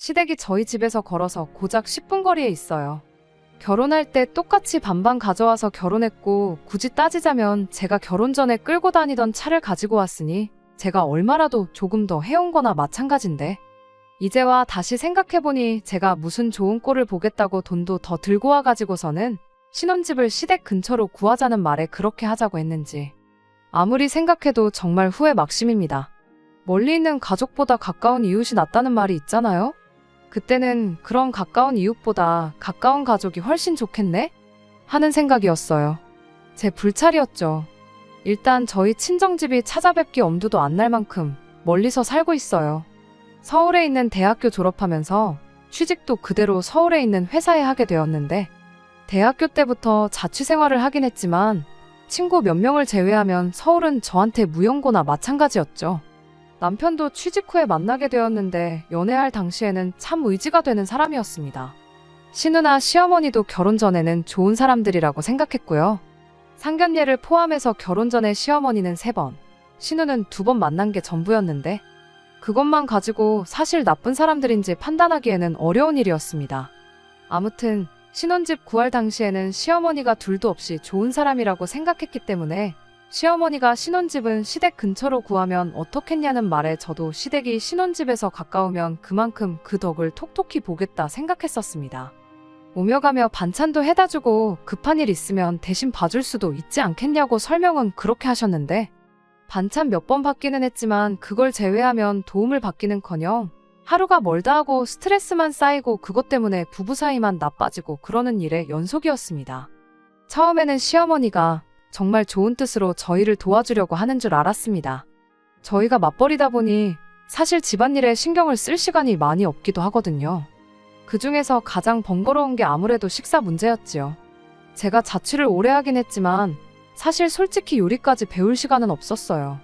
시댁이 저희 집에서 걸어서 고작 10분 거리에 있어요. 결혼할 때 똑같이 반반 가져와서 결혼했고, 굳이 따지자면 제가 결혼 전에 끌고 다니던 차를 가지고 왔으니 제가 얼마라도 조금 더 해온 거나 마찬가지인데, 이제와 다시 생각해보니 제가 무슨 좋은 꼴을 보겠다고 돈도 더 들고 와가지고서는 신혼집을 시댁 근처로 구하자는 말에 그렇게 하자고 했는지 아무리 생각해도 정말 후회 막심입니다. 멀리 있는 가족보다 가까운 이웃이 낫다는 말이 있잖아요? 그때는 그런 가까운 이웃보다 가까운 가족이 훨씬 좋겠네? 하는 생각이었어요. 제 불찰이었죠. 일단 저희 친정집이 찾아뵙기 엄두도 안 날 만큼 멀리서 살고 있어요. 서울에 있는 대학교 졸업하면서 취직도 그대로 서울에 있는 회사에 하게 되었는데, 대학교 때부터 자취생활을 하긴 했지만 친구 몇 명을 제외하면 서울은 저한테 무용고나 마찬가지였죠. 남편도 취직 후에 만나게 되었는데 연애할 당시에는 참 의지가 되는 사람이었습니다. 시누나 시어머니도 결혼 전에는 좋은 사람들이라고 생각했고요. 상견례를 포함해서 결혼 전에 시어머니는 3번, 시누는 2번 만난 게 전부였는데, 그것만 가지고 사실 나쁜 사람들인지 판단하기에는 어려운 일이었습니다. 아무튼 신혼집 구할 당시에는 시어머니가 둘도 없이 좋은 사람이라고 생각했기 때문에 시어머니가 신혼집은 시댁 근처로 구하면 어떻겠냐는 말에 저도 시댁이 신혼집에서 가까우면 그만큼 그 덕을 톡톡히 보겠다 생각했었습니다. 오며 가며 반찬도 해다 주고 급한 일 있으면 대신 봐줄 수도 있지 않겠냐고 설명은 그렇게 하셨는데, 반찬 몇 번 받기는 했지만 그걸 제외하면 도움을 받기는커녕 하루가 멀다 하고 스트레스만 쌓이고 그것 때문에 부부 사이만 나빠지고 그러는 일의 연속이었습니다. 처음에는 시어머니가 정말 좋은 뜻으로 저희를 도와주려고 하는 줄 알았습니다. 저희가 맞벌이다 보니 사실 집안일에 신경을 쓸 시간이 많이 없기도 하거든요. 그 중에서 가장 번거로운 게 아무래도 식사 문제였지요. 제가 자취를 오래 하긴 했지만 사실 솔직히 요리까지 배울 시간은 없었어요.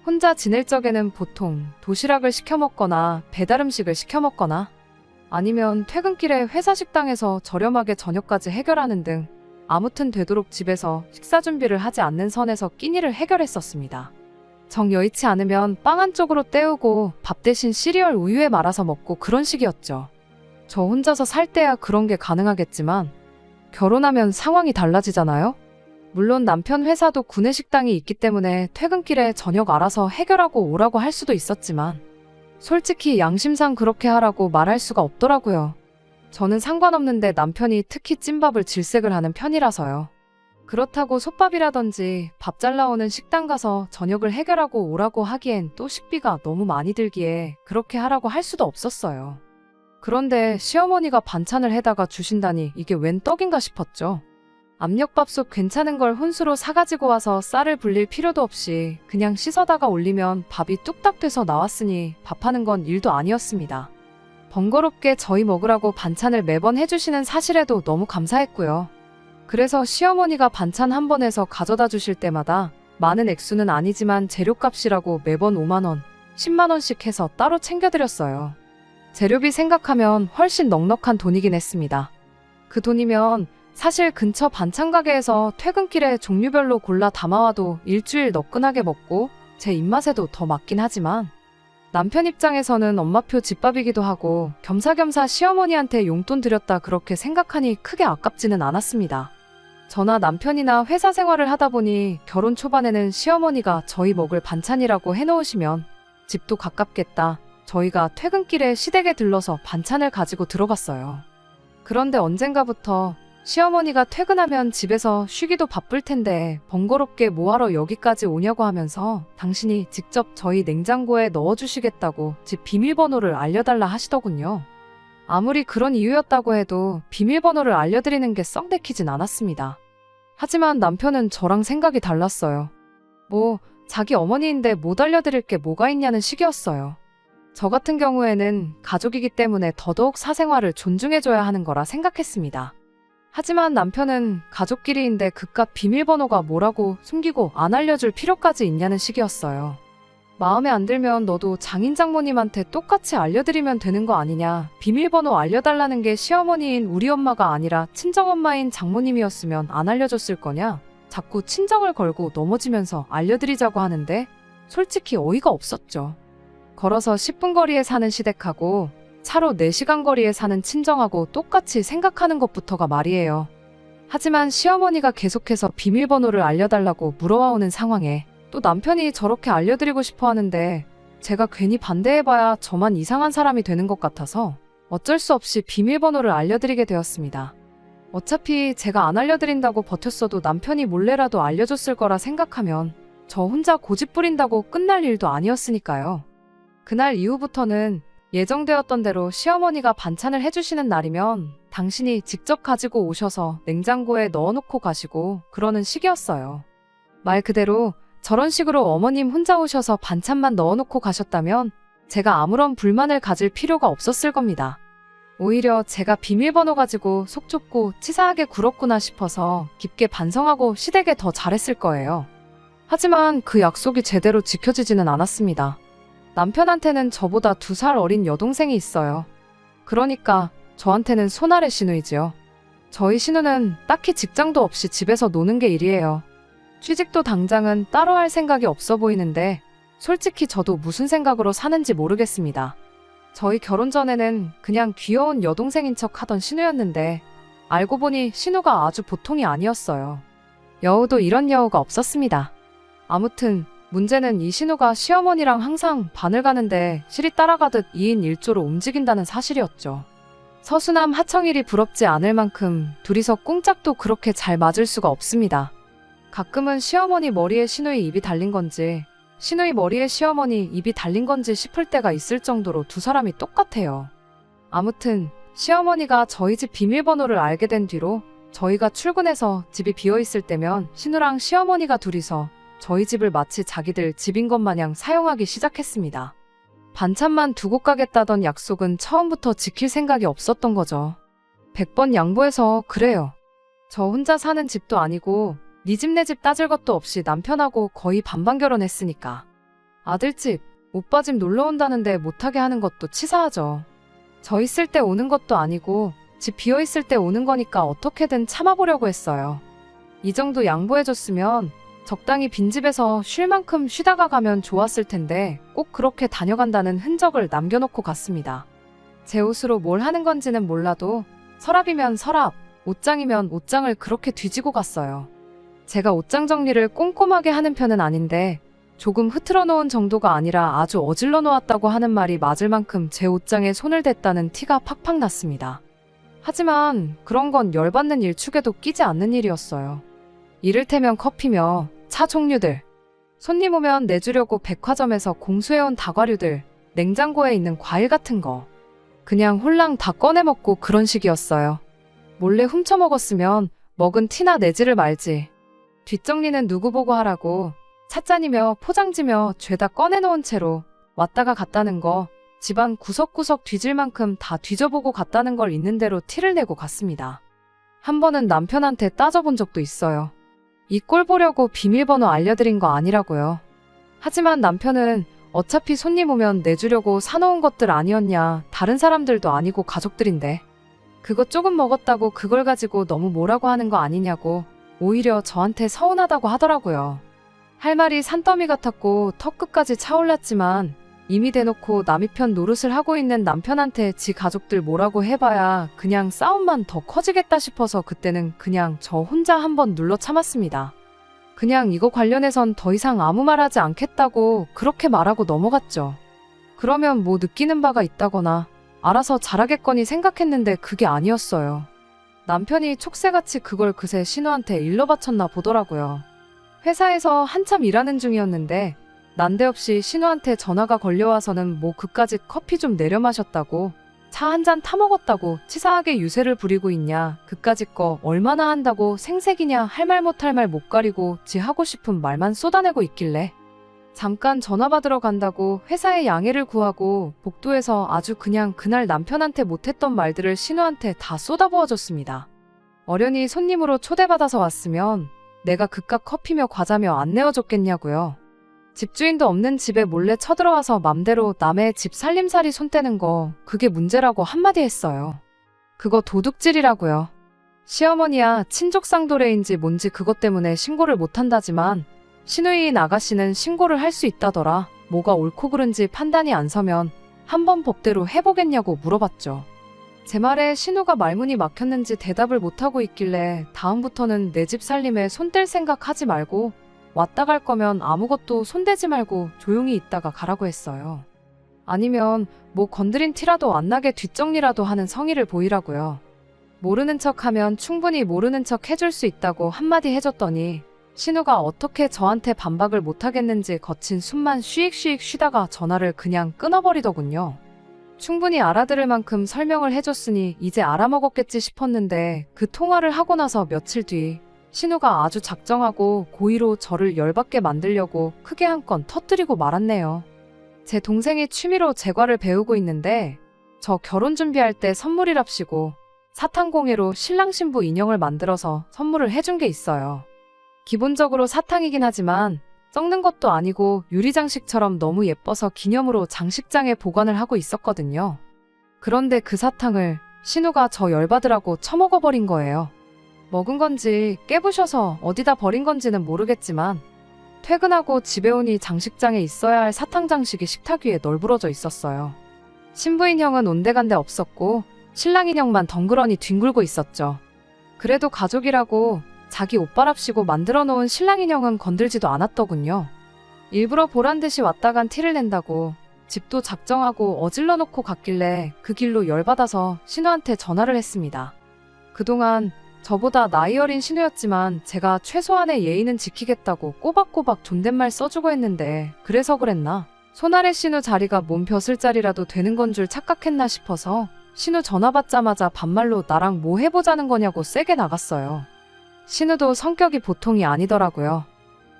혼자 지낼 적에는 보통 도시락을 시켜 먹거나 배달 음식을 시켜 먹거나 아니면 퇴근길에 회사 식당에서 저렴하게 저녁까지 해결하는 등 아무튼 되도록 집에서 식사 준비를 하지 않는 선에서 끼니를 해결했었습니다. 정 여의치 않으면 빵 한쪽으로 때우고 밥 대신 시리얼 우유에 말아서 먹고 그런 식이었죠. 저 혼자서 살 때야 그런 게 가능하겠지만 결혼하면 상황이 달라지잖아요? 물론 남편 회사도 구내식당이 있기 때문에 퇴근길에 저녁 알아서 해결하고 오라고 할 수도 있었지만 솔직히 양심상 그렇게 하라고 말할 수가 없더라고요. 저는 상관없는데 남편이 특히 찐밥을 질색을 하는 편이라서요. 그렇다고 솥밥이라든지 밥 잘 나오는 식당 가서 저녁을 해결하고 오라고 하기엔 또 식비가 너무 많이 들기에 그렇게 하라고 할 수도 없었어요. 그런데 시어머니가 반찬을 해다가 주신다니 이게 웬 떡인가 싶었죠. 압력밥솥 괜찮은 걸 혼수로 사가지고 와서 쌀을 불릴 필요도 없이 그냥 씻어다가 올리면 밥이 뚝딱 돼서 나왔으니 밥하는 건 일도 아니었습니다. 번거롭게 저희 먹으라고 반찬을 매번 해주시는 사실에도 너무 감사했고요. 그래서 시어머니가 반찬 한 번 해서 가져다 주실 때마다 많은 액수는 아니지만 재료값이라고 매번 5만원, 10만원씩 해서 따로 챙겨드렸어요. 재료비 생각하면 훨씬 넉넉한 돈이긴 했습니다. 그 돈이면 사실 근처 반찬 가게에서 퇴근길에 종류별로 골라 담아와도 일주일 너끈하게 먹고 제 입맛에도 더 맞긴 하지만 남편 입장에서는 엄마표 집밥이기도 하고 겸사겸사 시어머니한테 용돈 드렸다 그렇게 생각하니 크게 아깝지는 않았습니다. 저나 남편이나 회사 생활을 하다 보니 결혼 초반에는 시어머니가 저희 먹을 반찬이라고 해놓으시면 집도 가깝겠다. 저희가 퇴근길에 시댁에 들러서 반찬을 가지고 들어갔어요. 그런데 언젠가부터 시어머니가 퇴근하면 집에서 쉬기도 바쁠 텐데 번거롭게 뭐하러 여기까지 오냐고 하면서 당신이 직접 저희 냉장고에 넣어주시겠다고 집 비밀번호를 알려달라 하시더군요. 아무리 그런 이유였다고 해도 비밀번호를 알려드리는 게 썩 내키진 않았습니다. 하지만 남편은 저랑 생각이 달랐어요. 뭐 자기 어머니인데 못 알려드릴 게 뭐가 있냐는 식이었어요. 저 같은 경우에는 가족이기 때문에 더더욱 사생활을 존중해줘야 하는 거라 생각했습니다. 하지만 남편은 가족끼리인데 그깟 비밀번호가 뭐라고 숨기고 안 알려줄 필요까지 있냐는 식이었어요. 마음에 안 들면 너도 장인 장모님한테 똑같이 알려드리면 되는 거 아니냐. 비밀번호 알려달라는 게 시어머니인 우리 엄마가 아니라 친정엄마인 장모님이었으면 안 알려줬을 거냐. 자꾸 친정을 걸고 넘어지면서 알려드리자고 하는데 솔직히 어이가 없었죠. 걸어서 10분 거리에 사는 시댁하고 차로 4시간 거리에 사는 친정하고 똑같이 생각하는 것부터가 말이에요. 하지만 시어머니가 계속해서 비밀번호를 알려달라고 물어와오는 상황에 또 남편이 저렇게 알려드리고 싶어 하는데 제가 괜히 반대해봐야 저만 이상한 사람이 되는 것 같아서 어쩔 수 없이 비밀번호를 알려드리게 되었습니다. 어차피 제가 안 알려드린다고 버텼어도 남편이 몰래라도 알려줬을 거라 생각하면 저 혼자 고집 부린다고 끝날 일도 아니었으니까요. 그날 이후부터는 예정되었던 대로 시어머니가 반찬을 해주시는 날이면 당신이 직접 가지고 오셔서 냉장고에 넣어놓고 가시고 그러는 식이었어요. 말 그대로 저런 식으로 어머님 혼자 오셔서 반찬만 넣어놓고 가셨다면 제가 아무런 불만을 가질 필요가 없었을 겁니다. 오히려 제가 비밀번호 가지고 속 좁고 치사하게 굴었구나 싶어서 깊게 반성하고 시댁에 더 잘했을 거예요. 하지만 그 약속이 제대로 지켜지지는 않았습니다. 남편한테는 저보다 2살 어린 여동생이 있어요. 그러니까 저한테는 손아래 시누이지요. 저희 시누는 딱히 직장도 없이 집에서 노는 게 일이에요. 취직도 당장은 따로 할 생각이 없어 보이는데 솔직히 저도 무슨 생각으로 사는지 모르겠습니다. 저희 결혼 전에는 그냥 귀여운 여동생인 척 하던 시누였는데 알고 보니 시누가 아주 보통이 아니었어요. 여우도 이런 여우가 없었습니다. 아무튼 문제는 이 시누가 시어머니랑 항상 반을 가는데 실이 따라가듯 2인 1조로 움직인다는 사실이었죠. 서수남 하청일이 부럽지 않을 만큼 둘이서 꿍짝도 그렇게 잘 맞을 수가 없습니다. 가끔은 시어머니 머리에 시누이 입이 달린 건지 시누이 머리에 시어머니 입이 달린 건지 싶을 때가 있을 정도로 두 사람이 똑같아요. 아무튼 시어머니가 저희 집 비밀번호를 알게 된 뒤로 저희가 출근해서 집이 비어있을 때면 시누랑 시어머니가 둘이서 저희 집을 마치 자기들 집인 것 마냥 사용하기 시작했습니다. 반찬만 두고 가겠다던 약속은 처음부터 지킬 생각이 없었던 거죠. 100번 양보해서 그래요. 저 혼자 사는 집도 아니고 네 집 내 집 따질 것도 없이 남편하고 거의 반반 결혼했으니까. 아들 집, 오빠 집 놀러 온다는데 못하게 하는 것도 치사하죠. 저 있을 때 오는 것도 아니고 집 비어있을 때 오는 거니까 어떻게든 참아보려고 했어요. 이 정도 양보해줬으면 적당히 빈집에서 쉴 만큼 쉬다가 가면 좋았을 텐데 꼭 그렇게 다녀간다는 흔적을 남겨놓고 갔습니다. 제 옷으로 뭘 하는 건지는 몰라도 서랍이면 서랍, 옷장이면 옷장을 그렇게 뒤지고 갔어요. 제가 옷장 정리를 꼼꼼하게 하는 편은 아닌데 조금 흐트러 놓은 정도가 아니라 아주 어질러 놓았다고 하는 말이 맞을 만큼 제 옷장에 손을 댔다는 티가 팍팍 났습니다. 하지만 그런 건 열받는 일축에도 끼지 않는 일이었어요. 이를테면 커피며 차 종류들, 손님 오면 내주려고 백화점에서 공수해온 다과류들, 냉장고에 있는 과일 같은 거 그냥 홀랑 다 꺼내 먹고 그런 식이었어요. 몰래 훔쳐 먹었으면 먹은 티나 내지를 말지. 뒷정리는 누구 보고 하라고 찻잔이며 포장지며 죄다 꺼내놓은 채로 왔다가 갔다는 거 집안 구석구석 뒤질 만큼 다 뒤져보고 갔다는 걸 있는 대로 티를 내고 갔습니다. 한 번은 남편한테 따져본 적도 있어요. 이 꼴 보려고 비밀번호 알려드린 거 아니라고요. 하지만 남편은 어차피 손님 오면 내주려고 사놓은 것들 아니었냐, 다른 사람들도 아니고 가족들인데 그거 조금 먹었다고 그걸 가지고 너무 뭐라고 하는 거 아니냐고 오히려 저한테 서운하다고 하더라고요. 할 말이 산더미 같았고 턱끝까지 차올랐지만 이미 대놓고 남이 편 노릇을 하고 있는 남편한테 지 가족들 뭐라고 해봐야 그냥 싸움만 더 커지겠다 싶어서 그때는 그냥 저 혼자 한번 눌러 참았습니다. 그냥 이거 관련해선 더 이상 아무 말 하지 않겠다고 그렇게 말하고 넘어갔죠. 그러면 뭐 느끼는 바가 있다거나 알아서 잘하겠거니 생각했는데 그게 아니었어요. 남편이 촉새같이 그걸 그새 신우한테 일러 바쳤나 보더라고요. 회사에서 한참 일하는 중이었는데 난데없이 신우한테 전화가 걸려와서는 뭐 그까짓 커피 좀 내려 마셨다고 차 한 잔 타먹었다고 치사하게 유세를 부리고 있냐, 그까짓 거 얼마나 한다고 생색이냐 할 말 못할 말 못 가리고 지 하고 싶은 말만 쏟아내고 있길래 잠깐 전화 받으러 간다고 회사에 양해를 구하고 복도에서 아주 그냥 그날 남편한테 못했던 말들을 신우한테 다 쏟아부어줬습니다. 어련히 손님으로 초대받아서 왔으면 내가 그깟 커피며 과자며 안 내어줬겠냐고요. 집주인도 없는 집에 몰래 쳐들어와서 맘대로 남의 집 살림살이 손대는 거 그게 문제라고 한마디 했어요. 그거 도둑질이라고요. 시어머니야 친족상도례인지 뭔지 그것 때문에 신고를 못한다지만 시누이인 아가씨는 신고를 할 수 있다더라. 뭐가 옳고 그른지 판단이 안 서면 한번 법대로 해보겠냐고 물어봤죠. 제 말에 신우가 말문이 막혔는지 대답을 못하고 있길래 다음부터는 내 집 살림에 손댈 생각 하지 말고 왔다 갈 거면 아무것도 손대지 말고 조용히 있다가 가라고 했어요. 아니면 뭐 건드린 티라도 안 나게 뒷정리라도 하는 성의를 보이라고요. 모르는 척하면 충분히 모르는 척 해줄 수 있다고 한마디 해줬더니 신우가 어떻게 저한테 반박을 못하겠는지 거친 숨만 쉬익쉬익 쉬다가 전화를 그냥 끊어버리더군요. 충분히 알아들을 만큼 설명을 해줬으니 이제 알아먹었겠지 싶었는데 그 통화를 하고 나서 며칠 뒤 신우가 아주 작정하고 고의로 저를 열받게 만들려고 크게 한 건 터뜨리고 말았네요. 제 동생이 취미로 제과를 배우고 있는데 저 결혼 준비할 때 선물이랍시고 사탕공예로 신랑 신부 인형을 만들어서 선물을 해준 게 있어요. 기본적으로 사탕이긴 하지만 썩는 것도 아니고 유리장식처럼 너무 예뻐서 기념으로 장식장에 보관을 하고 있었거든요. 그런데 그 사탕을 신우가 저 열받으라고 처먹어버린 거예요. 먹은 건지 깨부셔서 어디다 버린 건지는 모르겠지만 퇴근하고 집에 오니 장식장에 있어야 할 사탕 장식이 식탁 위에 널브러져 있었어요. 신부 인형은 온데간데 없었고 신랑 인형만 덩그러니 뒹굴고 있었죠. 그래도 가족이라고 자기 옷바랍시고 만들어 놓은 신랑 인형은 건들지도 않았더군요. 일부러 보란듯이 왔다 간 티를 낸다고 집도 작정하고 어질러 놓고 갔길래 그 길로 열받아서 신우한테 전화를 했습니다. 그동안 저보다 나이 어린 신우였지만 제가 최소한의 예의는 지키겠다고 꼬박꼬박 존댓말 써주고 했는데 그래서 그랬나? 손아래 신우 자리가 몸 벼슬자리라도 되는 건 줄 착각했나 싶어서 신우 전화 받자마자 반말로 나랑 뭐 해보자는 거냐고 세게 나갔어요. 신우도 성격이 보통이 아니더라고요.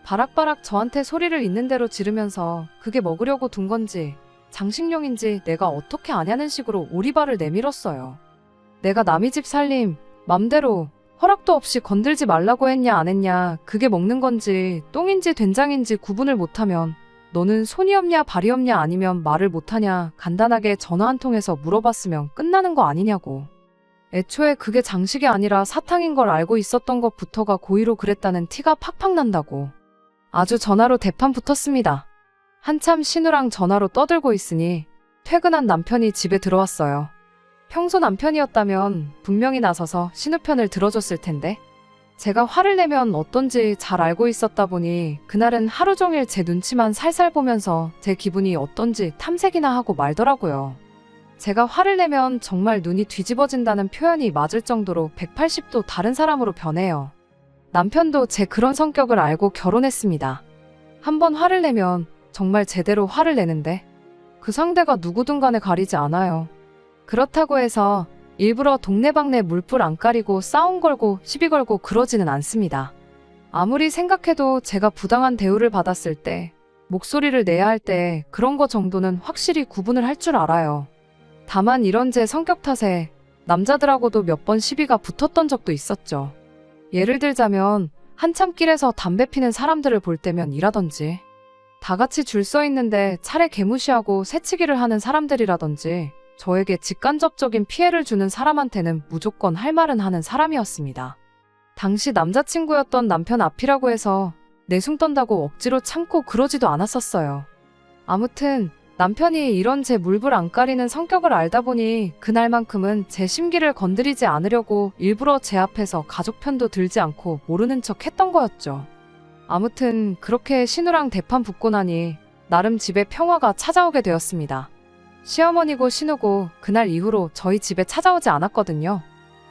바락바락 저한테 소리를 있는 대로 지르면서 그게 먹으려고 둔 건지 장식용인지 내가 어떻게 아냐는 식으로 오리발을 내밀었어요. 내가 남의 집 살림 맘대로 허락도 없이 건들지 말라고 했냐 안 했냐 그게 먹는 건지 똥인지 된장인지 구분을 못하면 너는 손이 없냐 발이 없냐 아니면 말을 못하냐 간단하게 전화 한 통해서 물어봤으면 끝나는 거 아니냐고. 애초에 그게 장식이 아니라 사탕인 걸 알고 있었던 것부터가 고의로 그랬다는 티가 팍팍 난다고. 아주 전화로 대판 붙었습니다. 한참 신우랑 전화로 떠들고 있으니 퇴근한 남편이 집에 들어왔어요. 평소 남편이었다면 분명히 나서서 신우 편을 들어줬을 텐데 제가 화를 내면 어떤지 잘 알고 있었다 보니 그날은 하루 종일 제 눈치만 살살 보면서 제 기분이 어떤지 탐색이나 하고 말더라고요. 제가 화를 내면 정말 눈이 뒤집어진다는 표현이 맞을 정도로 180도 다른 사람으로 변해요. 남편도 제 그런 성격을 알고 결혼했습니다. 한번 화를 내면 정말 제대로 화를 내는데 그 상대가 누구든 간에 가리지 않아요. 그렇다고 해서 일부러 동네방네 물불 안 가리고 싸움 걸고 시비 걸고 그러지는 않습니다. 아무리 생각해도 제가 부당한 대우를 받았을 때, 목소리를 내야 할 때 그런 거 정도는 확실히 구분을 할 줄 알아요. 다만 이런 제 성격 탓에 남자들하고도 몇 번 시비가 붙었던 적도 있었죠. 예를 들자면 한참 길에서 담배 피는 사람들을 볼 때면 이라든지 다 같이 줄 서 있는데 차례 개무시하고 새치기를 하는 사람들이라든지 저에게 직간접적인 피해를 주는 사람한테는 무조건 할 말은 하는 사람이었습니다. 당시 남자친구였던 남편 앞이라고 해서 내숭 떤다고 억지로 참고 그러지도 않았었어요. 아무튼 남편이 이런 제 물불 안 가리는 성격을 알다 보니 그날만큼은 제 심기를 건드리지 않으려고 일부러 제 앞에서 가족 편도 들지 않고 모르는 척 했던 거였죠. 아무튼 그렇게 신우랑 대판 붙고 나니 나름 집에 평화가 찾아오게 되었습니다. 시어머니고 신우고 그날 이후로 저희 집에 찾아오지 않았거든요.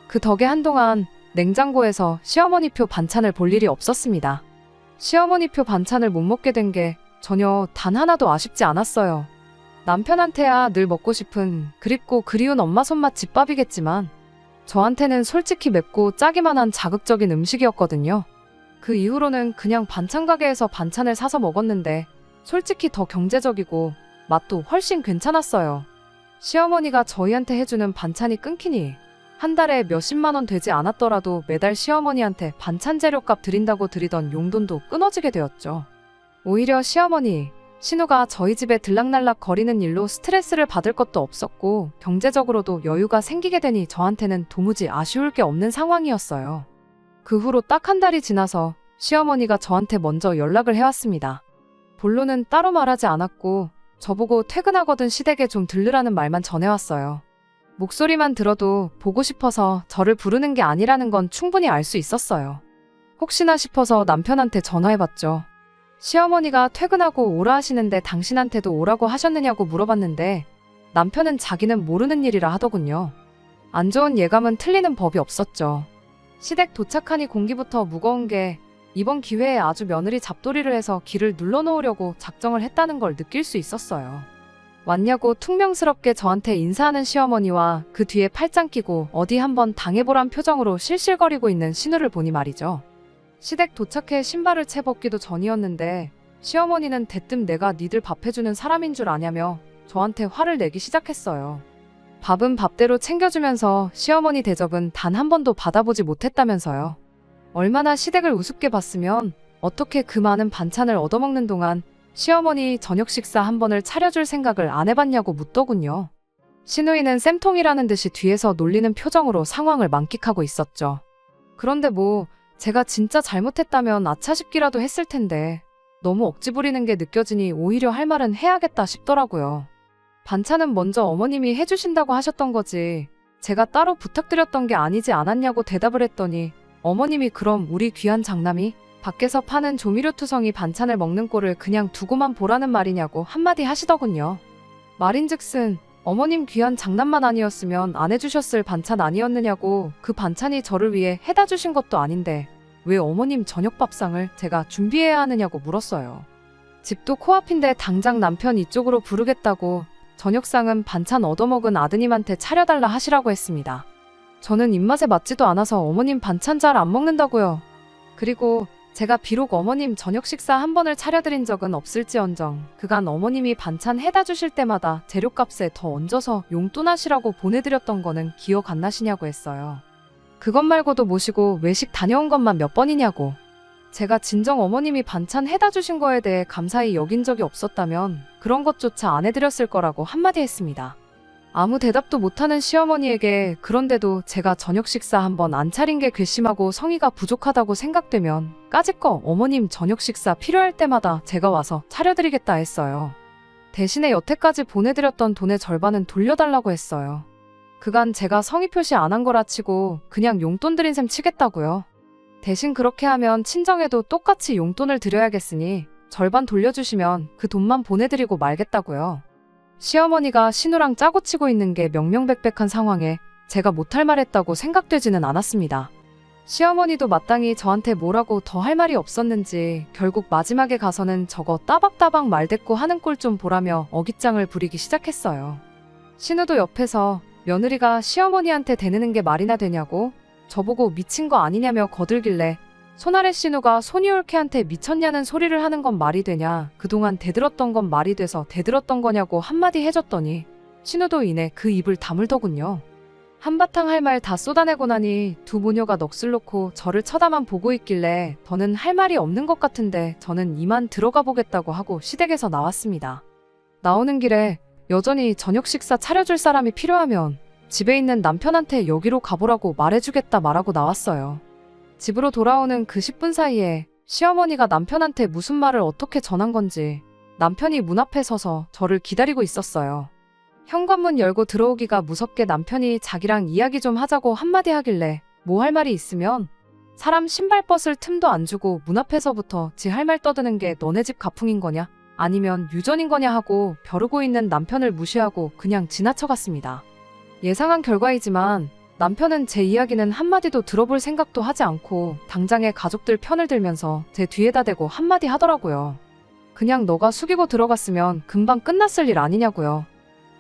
그 덕에 한동안 냉장고에서 시어머니표 반찬을 볼 일이 없었습니다. 시어머니표 반찬을 못 먹게 된 게 전혀 단 하나도 아쉽지 않았어요. 남편한테야 늘 먹고 싶은 그립고 그리운 엄마 손맛 집밥이겠지만 저한테는 솔직히 맵고 짜기만 한 자극적인 음식이었거든요. 그 이후로는 그냥 반찬 가게에서 반찬을 사서 먹었는데 솔직히 더 경제적이고 맛도 훨씬 괜찮았어요. 시어머니가 저희한테 해주는 반찬이 끊기니 한 달에 몇십만 원 되지 않았더라도 매달 시어머니한테 반찬 재료값 드린다고 드리던 용돈도 끊어지게 되었죠. 오히려 시어머니, 신우가 저희 집에 들락날락 거리는 일로 스트레스를 받을 것도 없었고 경제적으로도 여유가 생기게 되니 저한테는 도무지 아쉬울 게 없는 상황이었어요. 그 후로 딱 한 달이 지나서 시어머니가 저한테 먼저 연락을 해왔습니다. 본론은 따로 말하지 않았고 저보고 퇴근하거든 시댁에 좀 들르라는 말만 전해왔어요. 목소리만 들어도 보고 싶어서 저를 부르는 게 아니라는 건 충분히 알 수 있었어요. 혹시나 싶어서 남편한테 전화해봤죠. 시어머니가 퇴근하고 오라 하시는데 당신한테도 오라고 하셨느냐고 물어봤는데 남편은 자기는 모르는 일이라 하더군요. 안 좋은 예감은 틀리는 법이 없었죠. 시댁 도착하니 공기부터 무거운 게 이번 기회에 아주 며느리 잡돌이를 해서 길을 눌러놓으려고 작정을 했다는 걸 느낄 수 있었어요. 왔냐고 퉁명스럽게 저한테 인사하는 시어머니와 그 뒤에 팔짱 끼고 어디 한번 당해보란 표정으로 실실거리고 있는 신우를 보니 말이죠. 시댁 도착해 신발을 채 벗기도 전이었는데 시어머니는 대뜸 내가 니들 밥 해주는 사람인 줄 아냐며 저한테 화를 내기 시작했어요. 밥은 밥대로 챙겨주면서 시어머니 대접은 단 한 번도 받아보지 못했다면서요. 얼마나 시댁을 우습게 봤으면 어떻게 그 많은 반찬을 얻어먹는 동안 시어머니 저녁 식사 한 번을 차려줄 생각을 안 해봤냐고 묻더군요. 시누이는 쌤통이라는 듯이 뒤에서 놀리는 표정으로 상황을 만끽하고 있었죠. 그런데 뭐 제가 진짜 잘못했다면 아차 싶기라도 했을 텐데 너무 억지 부리는 게 느껴지니 오히려 할 말은 해야겠다 싶더라고요. 반찬은 먼저 어머님이 해주신다고 하셨던 거지 제가 따로 부탁드렸던 게 아니지 않았냐고 대답을 했더니 어머님이 그럼 우리 귀한 장남이 밖에서 파는 조미료투성이 반찬을 먹는 꼴을 그냥 두고만 보라는 말이냐고 한마디 하시더군요. 말인즉슨 어머님 귀한 장남만 아니었으면 안 해주셨을 반찬 아니었느냐고 그 반찬이 저를 위해 해다 주신 것도 아닌데 왜 어머님 저녁 밥상을 제가 준비해야 하느냐고 물었어요. 집도 코앞인데 당장 남편 이쪽으로 부르겠다고 저녁상은 반찬 얻어먹은 아드님한테 차려달라 하시라고 했습니다. 저는 입맛에 맞지도 않아서 어머님 반찬 잘 안 먹는다고요. 그리고 제가 비록 어머님 저녁 식사 한 번을 차려드린 적은 없을지언정 그간 어머님이 반찬 해다 주실 때마다 재료값에 더 얹어서 용돈하시라고 보내드렸던 거는 기억 안 나시냐고 했어요. 그것 말고도 모시고 외식 다녀온 것만 몇 번이냐고. 제가 진정 어머님이 반찬 해다 주신 거에 대해 감사히 여긴 적이 없었다면 그런 것조차 안 해드렸을 거라고 한마디 했습니다. 아무 대답도 못하는 시어머니에게 그런데도 제가 저녁 식사 한 번 안 차린 게 괘씸하고 성의가 부족하다고 생각되면 까짓거 어머님 저녁 식사 필요할 때마다 제가 와서 차려드리겠다 했어요. 대신에 여태까지 보내드렸던 돈의 절반은 돌려달라고 했어요. 그간 제가 성의 표시 안 한 거라 치고 그냥 용돈 드린 셈 치겠다고요. 대신 그렇게 하면 친정에도 똑같이 용돈을 드려야겠으니 절반 돌려주시면 그 돈만 보내드리고 말겠다고요. 시어머니가 신우랑 짜고 치고 있는 게 명명백백한 상황에 제가 못할 말 했다고 생각되지는 않았습니다. 시어머니도 마땅히 저한테 뭐라고 더 할 말이 없었는지 결국 마지막에 가서는 저거 따박따박 말대꾸 하는 꼴 좀 보라며 어깃장을 부리기 시작했어요. 신우도 옆에서 며느리가 시어머니한테 대느는 게 말이나 되냐고 저보고 미친 거 아니냐며 거들길래 손아래 신우가 손이올케한테 미쳤냐는 소리를 하는 건 말이 되냐 그동안 대들었던 건 말이 돼서 대들었던 거냐고 한마디 해줬더니 신우도 이내 그 입을 다물더군요. 한바탕 할 말 다 쏟아내고 나니 두 모녀가 넋을 놓고 저를 쳐다만 보고 있길래 더는 할 말이 없는 것 같은데 저는 이만 들어가 보겠다고 하고 시댁에서 나왔습니다. 나오는 길에 여전히 저녁 식사 차려줄 사람이 필요하면 집에 있는 남편한테 여기로 가보라고 말해주겠다 말하고 나왔어요. 집으로 돌아오는 그 10분 사이에 시어머니가 남편한테 무슨 말을 어떻게 전한 건지 남편이 문 앞에 서서 저를 기다리고 있었어요. 현관문 열고 들어오기가 무섭게 남편이 자기랑 이야기 좀 하자고 한마디 하길래 뭐 할 말이 있으면 사람 신발 벗을 틈도 안 주고 문 앞에서부터 지 할 말 떠드는 게 너네 집 가풍인 거냐 아니면 유전인 거냐 하고 벼르고 있는 남편을 무시하고 그냥 지나쳐갔습니다. 예상한 결과이지만 남편은 제 이야기는 한마디도 들어볼 생각도 하지 않고 당장의 가족들 편을 들면서 제 뒤에다 대고 한마디 하더라고요. 그냥 너가 숙이고 들어갔으면 금방 끝났을 일 아니냐고요.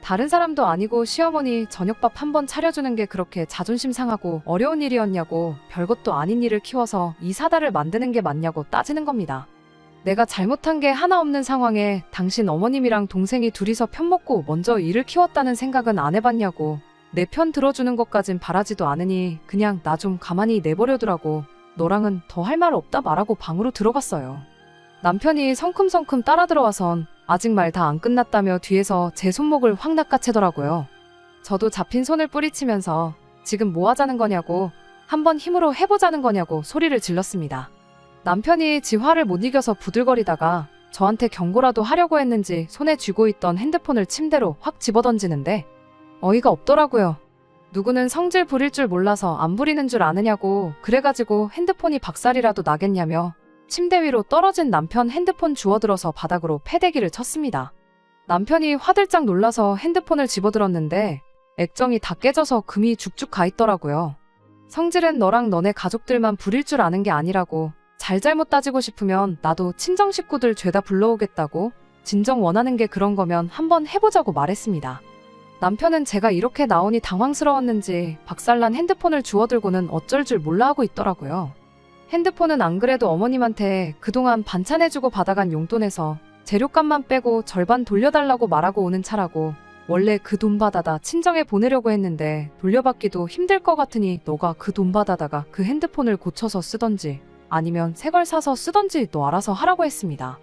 다른 사람도 아니고 시어머니 저녁밥 한 번 차려주는 게 그렇게 자존심 상하고 어려운 일이었냐고 별것도 아닌 일을 키워서 이 사달을 만드는 게 맞냐고 따지는 겁니다. 내가 잘못한 게 하나 없는 상황에 당신 어머님이랑 동생이 둘이서 편먹고 먼저 일을 키웠다는 생각은 안 해봤냐고 내 편 들어주는 것까진 바라지도 않으니 그냥 나 좀 가만히 내버려두라고 너랑은 더 할 말 없다 말하고 방으로 들어갔어요. 남편이 성큼성큼 따라 들어와선 아직 말 다 안 끝났다며 뒤에서 제 손목을 확 낚아채더라고요. 저도 잡힌 손을 뿌리치면서 지금 뭐 하자는 거냐고 한번 힘으로 해보자는 거냐고 소리를 질렀습니다. 남편이 지 화를 못 이겨서 부들거리다가 저한테 경고라도 하려고 했는지 손에 쥐고 있던 핸드폰을 침대로 확 집어던지는데 어이가 없더라고요. 누구는 성질 부릴 줄 몰라서 안 부리는 줄 아느냐고 그래가지고 핸드폰이 박살이라도 나겠냐며 침대 위로 떨어진 남편 핸드폰 주워들어서 바닥으로 패대기를 쳤습니다. 남편이 화들짝 놀라서 핸드폰을 집어들었는데 액정이 다 깨져서 금이 죽죽 가 있더라고요. 성질은 너랑 너네 가족들만 부릴 줄 아는 게 아니라고, 잘잘못 따지고 싶으면 나도 친정 식구들 죄다 불러오겠다고, 진정 원하는 게 그런 거면 한번 해보자고 말했습니다. 남편은 제가 이렇게 나오니 당황스러웠는지 박살난 핸드폰을 주워들고는 어쩔 줄 몰라 하고 있더라고요. 핸드폰은 안 그래도 어머님한테 그동안 반찬해주고 받아간 용돈에서 재료값만 빼고 절반 돌려달라고 말하고 오는 차라고, 원래 그 돈 받아다 친정에 보내려고 했는데 돌려받기도 힘들 것 같으니 너가 그 돈 받아다가 그 핸드폰을 고쳐서 쓰던지 아니면 새 걸 사서 쓰던지 너 알아서 하라고 했습니다.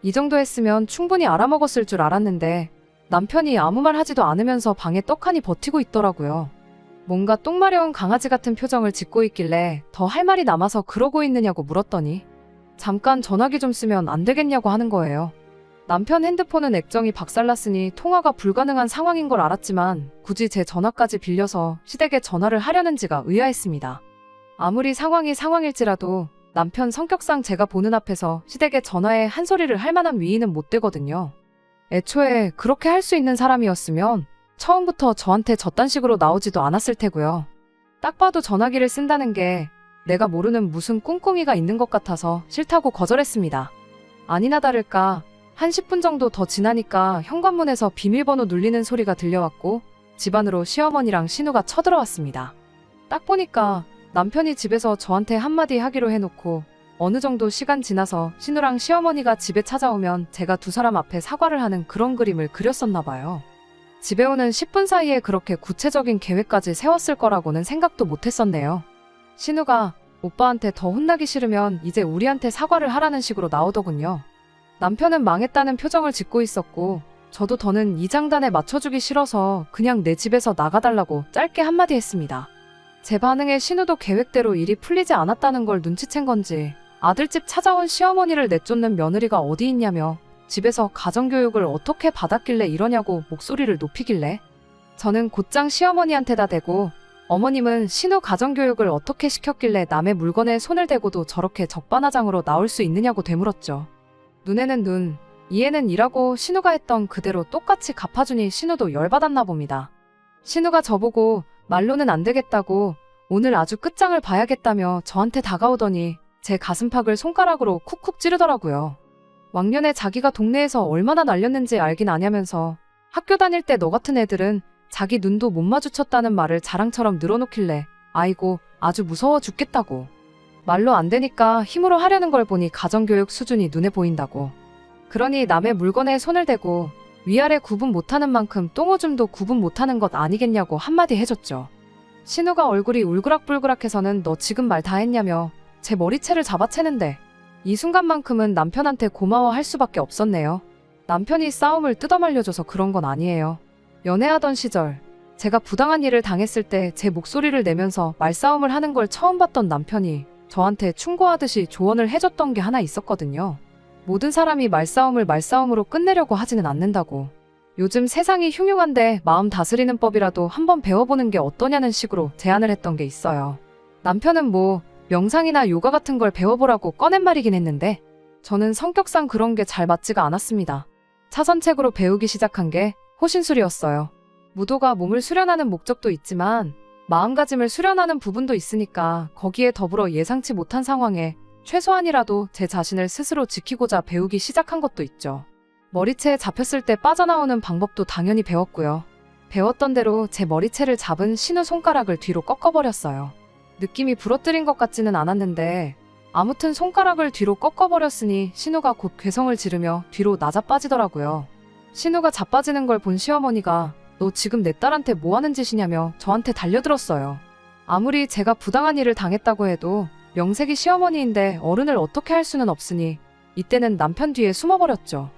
이 정도 했으면 충분히 알아먹었을 줄 알았는데 남편이 아무 말 하지도 않으면서 방에 떡하니 버티고 있더라고요. 뭔가 똥마려운 강아지 같은 표정을 짓고 있길래 더 할 말이 남아서 그러고 있느냐고 물었더니 잠깐 전화기 좀 쓰면 안 되겠냐고 하는 거예요. 남편 핸드폰은 액정이 박살났으니 통화가 불가능한 상황인 걸 알았지만 굳이 제 전화까지 빌려서 시댁에 전화를 하려는지가 의아했습니다. 아무리 상황이 상황일지라도 남편 성격상 제가 보는 앞에서 시댁에 전화해 한 소리를 할 만한 위인은 못 되거든요. 애초에 그렇게 할 수 있는 사람이었으면 처음부터 저한테 저딴 식으로 나오지도 않았을 테고요. 딱 봐도 전화기를 쓴다는 게 내가 모르는 무슨 꿍꿍이가 있는 것 같아서 싫다고 거절했습니다. 아니나 다를까 한 10분 정도 더 지나니까 현관문에서 비밀번호 눌리는 소리가 들려왔고 집 안으로 시어머니랑 신우가 쳐들어왔습니다. 딱 보니까 남편이 집에서 저한테 한마디 하기로 해놓고 어느 정도 시간 지나서 신우랑 시어머니가 집에 찾아오면 제가 두 사람 앞에 사과를 하는 그런 그림을 그렸었나 봐요. 집에 오는 10분 사이에 그렇게 구체적인 계획까지 세웠을 거라고는 생각도 못했었네요. 신우가 오빠한테 더 혼나기 싫으면 이제 우리한테 사과를 하라는 식으로 나오더군요. 남편은 망했다는 표정을 짓고 있었고 저도 더는 이 장단에 맞춰주기 싫어서 그냥 내 집에서 나가달라고 짧게 한마디 했습니다. 제 반응에 신우도 계획대로 일이 풀리지 않았다는 걸 눈치챈 건지 아들집 찾아온 시어머니를 내쫓는 며느리가 어디 있냐며 집에서 가정교육을 어떻게 받았길래 이러냐고 목소리를 높이길래 저는 곧장 시어머니한테다 대고 어머님은 신우 가정교육을 어떻게 시켰길래 남의 물건에 손을 대고도 저렇게 적반하장으로 나올 수 있느냐고 되물었죠. 눈에는 눈, 이에는 이라고 신우가 했던 그대로 똑같이 갚아주니 신우도 열받았나 봅니다. 신우가 저보고 말로는 안 되겠다고 오늘 아주 끝장을 봐야겠다며 저한테 다가오더니 제 가슴팍을 손가락으로 쿡쿡 찌르더라고요. 왕년에 자기가 동네에서 얼마나 날렸는지 알긴 아냐면서 학교 다닐 때 너 같은 애들은 자기 눈도 못 마주쳤다는 말을 자랑처럼 늘어놓길래 아이고 아주 무서워 죽겠다고. 말로 안 되니까 힘으로 하려는 걸 보니 가정교육 수준이 눈에 보인다고. 그러니 남의 물건에 손을 대고 위아래 구분 못하는 만큼 똥오줌도 구분 못하는 것 아니겠냐고 한마디 해줬죠. 신우가 얼굴이 울그락불그락해서는 너 지금 말 다 했냐며 제 머리채를 잡아채는데 이 순간만큼은 남편한테 고마워할 수밖에 없었네요. 남편이 싸움을 뜯어말려줘서 그런 건 아니에요. 연애하던 시절 제가 부당한 일을 당했을 때 제 목소리를 내면서 말싸움을 하는 걸 처음 봤던 남편이 저한테 충고하듯이 조언을 해줬던 게 하나 있었거든요. 모든 사람이 말싸움으로 끝내려고 하지는 않는다고. 요즘 세상이 흉흉한데 마음 다스리는 법이라도 한번 배워보는 게 어떠냐는 식으로 제안을 했던 게 있어요. 남편은 뭐 명상이나 요가 같은 걸 배워보라고 꺼낸 말이긴 했는데 저는 성격상 그런 게 잘 맞지가 않았습니다. 차선책으로 배우기 시작한 게 호신술이었어요. 무도가 몸을 수련하는 목적도 있지만 마음가짐을 수련하는 부분도 있으니까 거기에 더불어 예상치 못한 상황에 최소한이라도 제 자신을 스스로 지키고자 배우기 시작한 것도 있죠. 머리채에 잡혔을 때 빠져나오는 방법도 당연히 배웠고요. 배웠던 대로 제 머리채를 잡은 신우 손가락을 뒤로 꺾어버렸어요. 느낌이 부러뜨린 것 같지는 않았는데 아무튼 손가락을 뒤로 꺾어버렸으니 신우가 곧 괴성을 지르며 뒤로 나자빠지더라고요. 신우가 자빠지는 걸 본 시어머니가 너 지금 내 딸한테 뭐 하는 짓이냐며 저한테 달려들었어요. 아무리 제가 부당한 일을 당했다고 해도 명색이 시어머니인데 어른을 어떻게 할 수는 없으니 이때는 남편 뒤에 숨어버렸죠.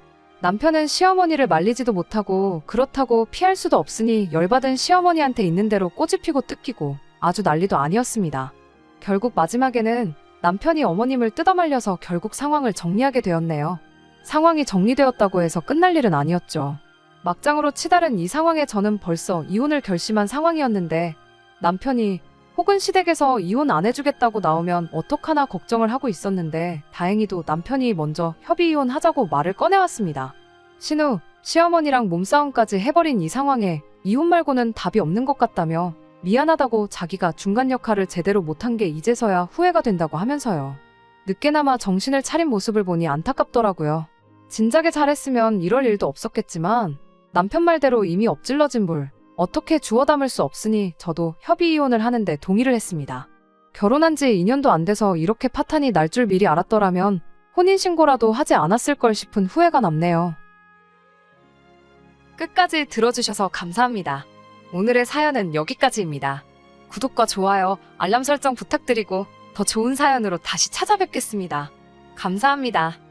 남편은 시어머니를 말리지도 못하고 그렇다고 피할 수도 없으니 열받은 시어머니한테 있는 대로 꼬집히고 뜯기고 아주 난리도 아니었습니다. 결국 마지막에는 남편이 어머님을 뜯어말려서 결국 상황을 정리하게 되었네요. 상황이 정리되었다고 해서 끝날 일은 아니었죠. 막장으로 치달은 이 상황에 저는 벌써 이혼을 결심한 상황이었는데 남편이 혹은 시댁에서 이혼 안 해주겠다고 나오면 어떡하나 걱정을 하고 있었는데 다행히도 남편이 먼저 협의 이혼하자고 말을 꺼내왔습니다. 신우, 시어머니랑 몸싸움까지 해버린 이 상황에 이혼 말고는 답이 없는 것 같다며 미안하다고 자기가 중간 역할을 제대로 못한 게 이제서야 후회가 된다고 하면서요. 늦게나마 정신을 차린 모습을 보니 안타깝더라고요. 진작에 잘했으면 이럴 일도 없었겠지만 남편 말대로 이미 엎질러진 물, 어떻게 주워 담을 수 없으니 저도 협의 이혼을 하는데 동의를 했습니다. 결혼한 지 2년도 안 돼서 이렇게 파탄이 날 줄 미리 알았더라면 혼인신고라도 하지 않았을 걸 싶은 후회가 남네요. 끝까지 들어주셔서 감사합니다. 오늘의 사연은 여기까지입니다. 구독과 좋아요, 알람 설정 부탁드리고 더 좋은 사연으로 다시 찾아뵙겠습니다. 감사합니다.